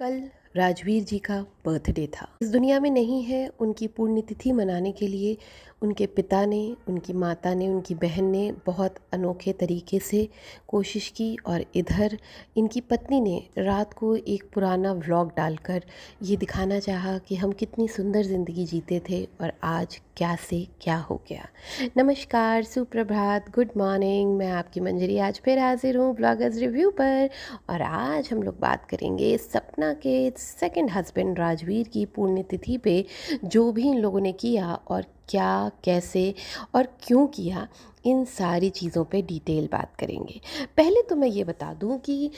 कल राजवीर जी का बर्थडे था। इस दुनिया में नहीं है। उनकी पुण्यतिथि मनाने के लिए उनके पिता ने, उनकी माता ने, उनकी बहन ने बहुत अनोखे तरीके से कोशिश की और इधर इनकी पत्नी ने रात को एक पुराना व्लॉग डालकर ये दिखाना चाहा कि हम कितनी सुंदर ज़िंदगी जीते थे और आज क्या से क्या हो गया। नमस्कार, सुप्रभात, गुड मॉर्निंग। मैं आपकी मंजरी आज फिर हाजिर हूँ ब्लॉगर्स रिव्यू पर और आज हम लोग बात करेंगे सपना के सेकंड हस्बैंड राजवीर की पुण्यतिथि पे जो भी इन लोगों ने किया और क्या, कैसे और क्यों किया, इन सारी चीज़ों पे डिटेल बात करेंगे। पहले तो मैं ये बता दूं कि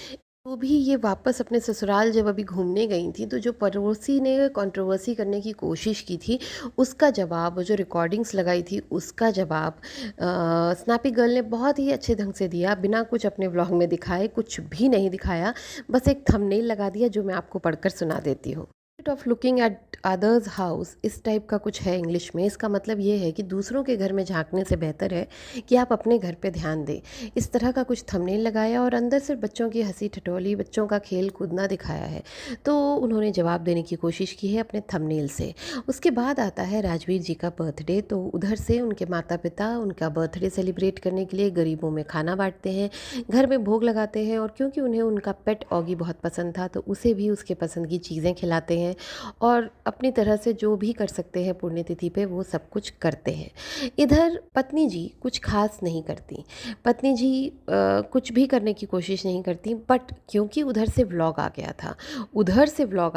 तो भी ये वापस अपने ससुराल जब अभी घूमने गई थी तो जो पड़ोसी ने कंट्रोवर्सी करने की कोशिश की थी उसका जवाब, वो जो रिकॉर्डिंग्स लगाई थी उसका जवाब स्नैपी गर्ल ने बहुत ही अच्छे ढंग से दिया, बिना कुछ अपने व्लॉग में दिखाए, कुछ भी नहीं दिखाया, बस एक थंबनेल लगा दिया जो मैं आपको पढ़कर सुना देती हूँ। Of looking at others house, इस टाइप का कुछ है इंग्लिश में। इसका मतलब ये है कि दूसरों के घर में झांकने से बेहतर है कि आप अपने घर पे ध्यान दें। इस तरह का कुछ थंबनेल लगाया और अंदर सिर्फ बच्चों की हंसी ठिठोली, बच्चों का खेल कूदना दिखाया है। तो उन्होंने जवाब देने की कोशिश की है अपने थंबनेल से। उसके बाद आता है राजवीर जी का बर्थडे। तो उधर से उनके माता पिता उनका बर्थडे सेलिब्रेट करने के लिए गरीबों में खाना बांटते हैं, घर में भोग लगाते हैं और क्योंकि उन्हें उनका पेट ऑगी बहुत पसंद था तो उसे भी उसके पसंद की चीज़ें खिलाते हैं और अपनी तरह से जो भी कर सकते हैं पुण्यतिथि पे वो सब कुछ करते हैं। इधर पत्नी जी कुछ खास नहीं करती। पत्नी जी कुछ भी करने की कोशिश नहीं करती, बट क्योंकि उधर से व्लॉग आ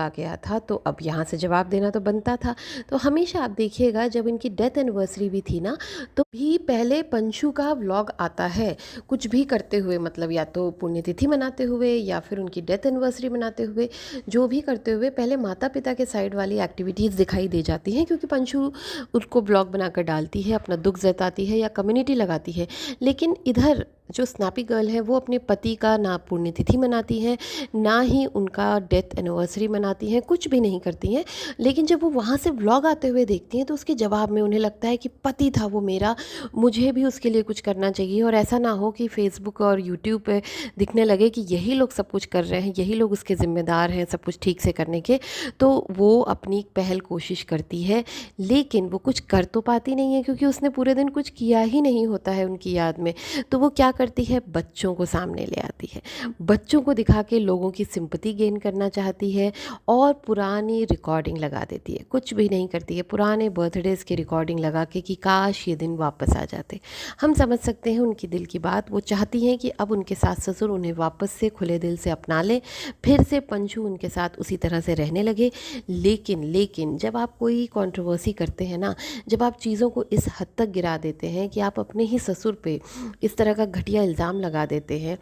गया था, तो अब यहाँ से जवाब देना तो बनता था। तो हमेशा आप देखिएगा जब इनकी डेथ एनिवर्सरी भी थी ना, तो भी पहले पंशु का व्लॉग आता है कुछ भी करते हुए, मतलब या तो पुण्यतिथि मनाते हुए या फिर उनकी डेथ एनिवर्सरी मनाते हुए, जो भी करते हुए पहले माता पिता के साइड वाली एक्टिविटीज़ दिखाई दे जाती हैं क्योंकि पंशु उसको ब्लॉग बनाकर डालती है, अपना दुख जताती है या कम्युनिटी लगाती है। लेकिन इधर जो स्नैपी गर्ल है वो अपने पति का ना पुण्यतिथि मनाती हैं, ना ही उनका डेथ एनिवर्सरी मनाती हैं, कुछ भी नहीं करती हैं। लेकिन जब वो वहाँ से व्लॉग आते हुए देखती हैं तो उसके जवाब में उन्हें लगता है कि पति था वो मेरा, मुझे भी उसके लिए कुछ करना चाहिए और ऐसा ना हो कि फेसबुक और यूट्यूब पे दिखने लगे कि यही लोग सब कुछ कर रहे हैं, यही लोग उसके ज़िम्मेदार हैं सब कुछ ठीक से करने के। तो वो अपनी पहल कोशिश करती है लेकिन वो कुछ कर तो पाती नहीं है क्योंकि उसने पूरे दिन कुछ किया ही नहीं होता है उनकी याद में। तो वो क्या करती है, बच्चों को सामने ले आती है, बच्चों को दिखा के लोगों की सिंपैथी गेन करना चाहती है और पुरानी रिकॉर्डिंग लगा देती है। कुछ भी नहीं करती है, पुराने बर्थडेज की रिकॉर्डिंग लगा के कि काश ये दिन वापस आ जाते। हम समझ सकते हैं उनकी दिल की बात। वो चाहती हैं कि अब उनके सास ससुर उन्हें वापस से खुले दिल से अपना लें, फिर से पंशु उनके साथ उसी तरह से रहने लगे। लेकिन जब आप कोई कंट्रोवर्सी करते हैं ना, जब आप चीज़ों को इस हद तक गिरा देते हैं कि आप अपने ही ससुर पे इस तरह का घटिया इल्ज़ाम लगा देते हैं,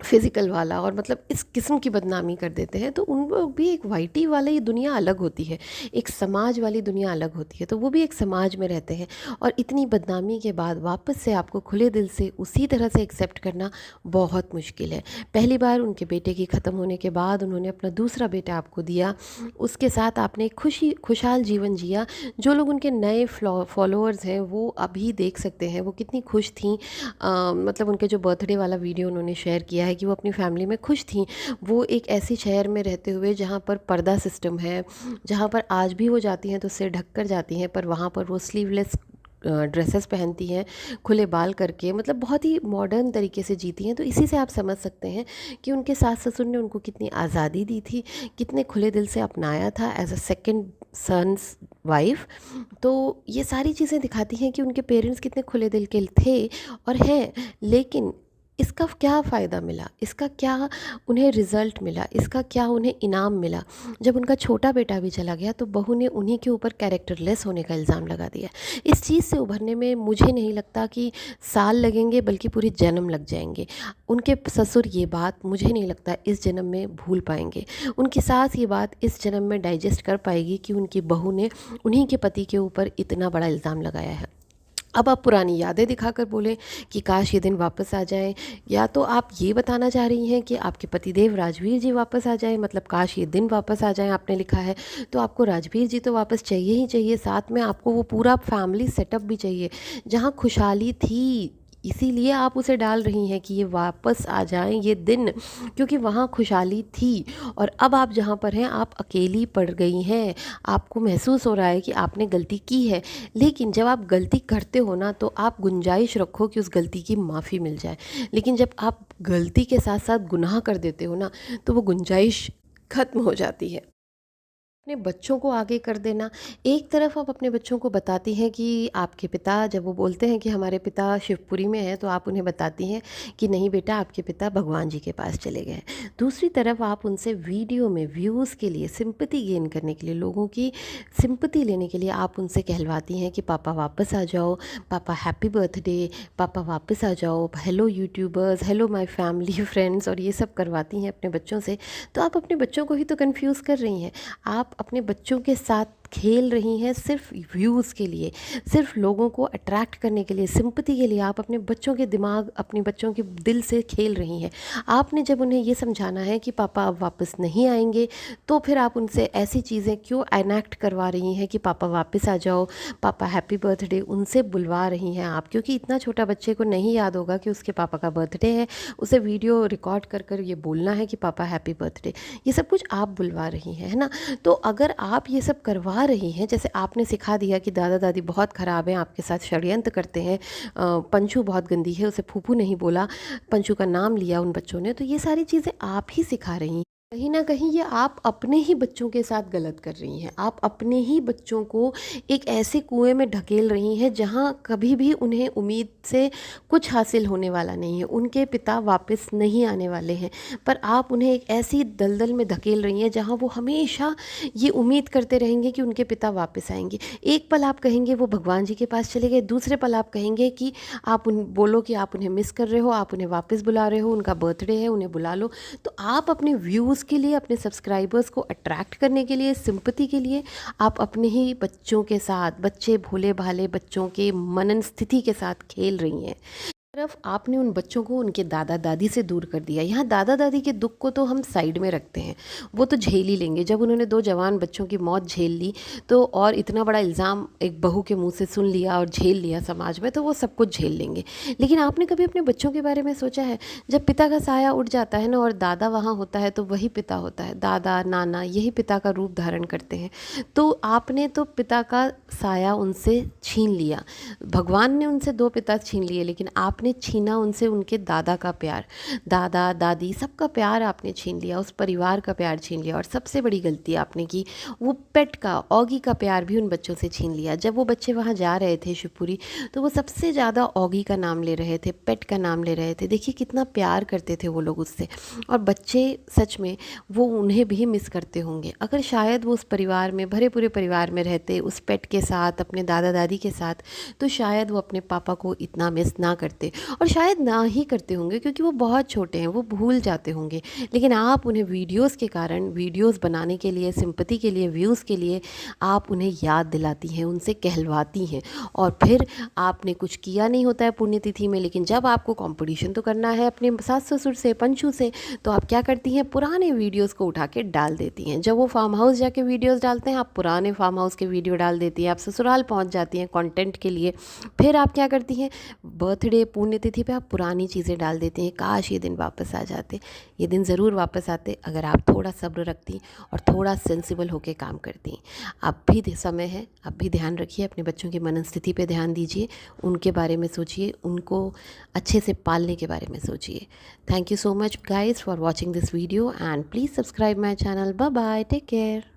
फिज़िकल वाला, और मतलब इस किस्म की बदनामी कर देते हैं, तो उन भी एक वाइटी वाला ये दुनिया अलग होती है, एक समाज वाली दुनिया अलग होती है। तो वो भी एक समाज में रहते हैं और इतनी बदनामी के बाद वापस से आपको खुले दिल से उसी तरह से एक्सेप्ट करना बहुत मुश्किल है। पहली बार उनके बेटे की ख़त्म होने के बाद उन्होंने अपना दूसरा बेटा आपको दिया, उसके साथ आपने एक खुशहाल जीवन जिया। जो लोग उनके नए फॉलोअर्स हैं वो अभी देख सकते हैं वो कितनी खुश थी। मतलब उनके जो बर्थडे वाला वीडियो उन्होंने शेयर किया है कि वो अपनी फैमिली में खुश थी। वो एक ऐसी शहर में रहते हुए जहाँ पर पर्दा सिस्टम है, जहाँ पर आज भी वो जाती हैं तो सिर ढक कर जाती हैं, पर वहाँ पर वो स्लीवलेस ड्रेसेस पहनती हैं, खुले बाल करके, मतलब बहुत ही मॉडर्न तरीके से जीती हैं। तो इसी से आप समझ सकते हैं कि उनके सास ससुर ने उनको कितनी आज़ादी दी थी, कितने खुले दिल से अपनाया था as a second son's wife. तो ये सारी चीज़ें दिखाती हैं कि उनके पेरेंट्स कितने खुले दिल के थे और हैं। लेकिन इसका क्या फ़ायदा मिला, इसका क्या उन्हें रिज़ल्ट मिला, इसका क्या उन्हें इनाम मिला? जब उनका छोटा बेटा भी चला गया तो बहू ने उन्हीं के ऊपर कैरेक्टरलेस होने का इल्ज़ाम लगा दिया। इस चीज़ से उभरने में मुझे नहीं लगता कि साल लगेंगे बल्कि पूरे जन्म लग जाएंगे। उनके ससुर ये बात मुझे नहीं लगता इस जन्म में भूल पाएंगे। उनकी सास ये बात इस जन्म में डाइजेस्ट कर पाएगी कि उनकी बहू ने उन्हीं के पति के ऊपर इतना बड़ा इल्ज़ाम लगाया है। अब आप पुरानी यादें दिखाकर बोलें कि काश ये दिन वापस आ जाएं, या तो आप ये बताना चाह रही हैं कि आपके पतिदेव राजवीर जी वापस आ जाएं, मतलब काश ये दिन वापस आ जाएं आपने लिखा है, तो आपको राजवीर जी तो वापस चाहिए ही चाहिए, साथ में आपको वो पूरा फैमिली सेटअप भी चाहिए जहाँ खुशहाली थी। इसीलिए आप उसे डाल रही हैं कि ये वापस आ जाएं ये दिन, क्योंकि वहाँ खुशहाली थी। और अब आप जहाँ पर हैं आप अकेली पड़ गई हैं, आपको महसूस हो रहा है कि आपने गलती की है। लेकिन जब आप गलती करते हो ना, तो आप गुंजाइश रखो कि उस गलती की माफ़ी मिल जाए। लेकिन जब आप गलती के साथ साथ गुनाह कर देते हो ना, तो वो गुंजाइश ख़त्म हो जाती है। अपने बच्चों को आगे कर देना, एक तरफ आप अपने बच्चों को बताती हैं कि आपके पिता, जब वो बोलते हैं कि हमारे पिता शिवपुरी में हैं, तो आप उन्हें बताती हैं कि नहीं बेटा, आपके पिता भगवान जी के पास चले गए हैं। दूसरी तरफ आप उनसे वीडियो में व्यूज़ के लिए, सिंपैथी गेन करने के लिए, लोगों की सिंपैथी लेने के लिए आप उनसे कहलवाती हैं कि पापा वापस आ जाओ, पापा हैप्पी बर्थडे, पापा वापस आ जाओ, hello YouTubers, hello my family friends, और ये सब करवाती हैं अपने बच्चों से। तो आप अपने बच्चों को ही तो कन्फ्यूज़ कर रही हैं। आप अपने बच्चों के साथ खेल रही हैं सिर्फ व्यूज़ के लिए, सिर्फ लोगों को अट्रैक्ट करने के लिए, सिंपैथी के लिए। आप अपने बच्चों के दिमाग, अपने बच्चों के दिल से खेल रही हैं। आपने जब उन्हें ये समझाना है कि पापा अब वापस नहीं आएंगे, तो फिर आप उनसे ऐसी चीज़ें क्यों एनैक्ट करवा रही हैं कि पापा वापस आ जाओ, पापा हैप्पी बर्थडे, उनसे बुलवा रही हैं आप। क्योंकि इतना छोटा बच्चे को नहीं याद होगा कि उसके पापा का बर्थडे है, उसे वीडियो रिकॉर्ड कर कर ये बोलना है कि पापा हैप्पी बर्थडे। ये सब कुछ आप बुलवा रही हैं, है ना। तो अगर आप ये सब करवा रही हैं, जैसे आपने सिखा दिया कि दादा दादी बहुत ख़राब हैं, आपके साथ षड्यंत्र करते हैं, पंचू बहुत गंदी है, उसे फूफू नहीं बोला, पंचू का नाम लिया उन बच्चों ने, तो ये सारी चीज़ें आप ही सिखा रही हैं। कहीं ना कहीं ये आप अपने ही बच्चों के साथ गलत कर रही हैं। आप अपने ही बच्चों को एक ऐसे कुएं में ढकेल रही हैं जहां कभी भी उन्हें उम्मीद से कुछ हासिल होने वाला नहीं है। उनके पिता वापस नहीं आने वाले हैं, पर आप उन्हें एक ऐसी दलदल में धकेल रही हैं जहां वो हमेशा ये उम्मीद करते रहेंगे कि उनके पिता वापस आएंगे। एक पल आप कहेंगे वो भगवान जी के पास चले गए, दूसरे पल आप कहेंगे कि आप बोलो कि आप उन्हें मिस कर रहे हो, आप उन्हें वापस बुला रहे हो, उनका बर्थडे है, उन्हें बुला लो। तो आप अपने व्यूज़ के लिए, अपने सब्सक्राइबर्स को अट्रैक्ट करने के लिए, सिंपैथी के लिए, आप अपने ही बच्चों के साथ, बच्चे भोले भाले बच्चों के मनन स्थिति के साथ खेल रही हैं। तरफ आपने उन बच्चों को उनके दादा दादी से दूर कर दिया। यहाँ दादा दादी के दुख को तो हम साइड में रखते हैं, वो तो झेल ही लेंगे। जब उन्होंने 2 जवान बच्चों की मौत झेल ली, तो और इतना बड़ा इल्ज़ाम एक बहू के मुंह से सुन लिया और झेल लिया समाज में, तो वो सब कुछ झेल लेंगे। लेकिन आपने कभी अपने बच्चों के बारे में सोचा है? जब पिता का साया उठ जाता है ना, और दादा वहाँ होता है, तो वही पिता होता है। दादा नाना यही पिता का रूप धारण करते हैं। तो आपने तो पिता का साया उनसे छीन लिया। भगवान ने उनसे 2 पिता छीन लिए, लेकिन आपने छीना उनसे उनके दादा का प्यार, दादा दादी सबका प्यार आपने छीन लिया, उस परिवार का प्यार छीन लिया। और सबसे बड़ी गलती आपने की, वो पेट का, ऑगी का प्यार भी उन बच्चों से छीन लिया। जब वो बच्चे वहाँ जा रहे थे शिवपुरी, तो वो सबसे ज़्यादा ऑगी का नाम ले रहे थे, पेट का नाम ले रहे थे। देखिए कितना प्यार करते थे वो लोग उससे। और बच्चे सच में वो उन्हें भी मिस करते होंगे। अगर शायद वो उस परिवार में, भरे पूरे परिवार में रहते, उस पेट के साथ, अपने दादा दादी के साथ, तो शायद वो अपने पापा को इतना मिस ना करते, और शायद ना ही करते होंगे, क्योंकि वो बहुत छोटे हैं, वो भूल जाते होंगे। लेकिन आप उन्हें वीडियोस के कारण, वीडियोस बनाने के लिए, सिंपैथी के लिए, व्यूज़ के लिए आप उन्हें याद दिलाती हैं, उनसे कहलवाती हैं। और फिर आपने कुछ किया नहीं होता है पुण्यतिथि में, लेकिन जब आपको कंपटीशन तो करना है अपने सास ससुर से, पंचू से, तो आप क्या करती हैं? पुराने वीडियोज़ को उठा के डाल देती हैं। जब वो फार्म हाउस जाके वीडियोज़ डालते हैं, आप पुराने फार्म हाउस के वीडियो डाल देती हैं। आप ससुराल पहुँच जाती हैं कंटेंट के लिए। फिर आप क्या करती हैं? बर्थडे, पुण्यतिथि पे आप पुरानी चीज़ें डाल देते हैं। काश ये दिन वापस आ जाते। ये दिन ज़रूर वापस आते अगर आप थोड़ा सब्र रखती और थोड़ा सेंसिबल होकर काम करती। अब भी समय है, अब भी ध्यान रखिए, अपने बच्चों की मनस्थिति पे ध्यान दीजिए, उनके बारे में सोचिए, उनको अच्छे से पालने के बारे में सोचिए। Thank you so much guys for watching this video, and please subscribe my channel. Bye bye, take care.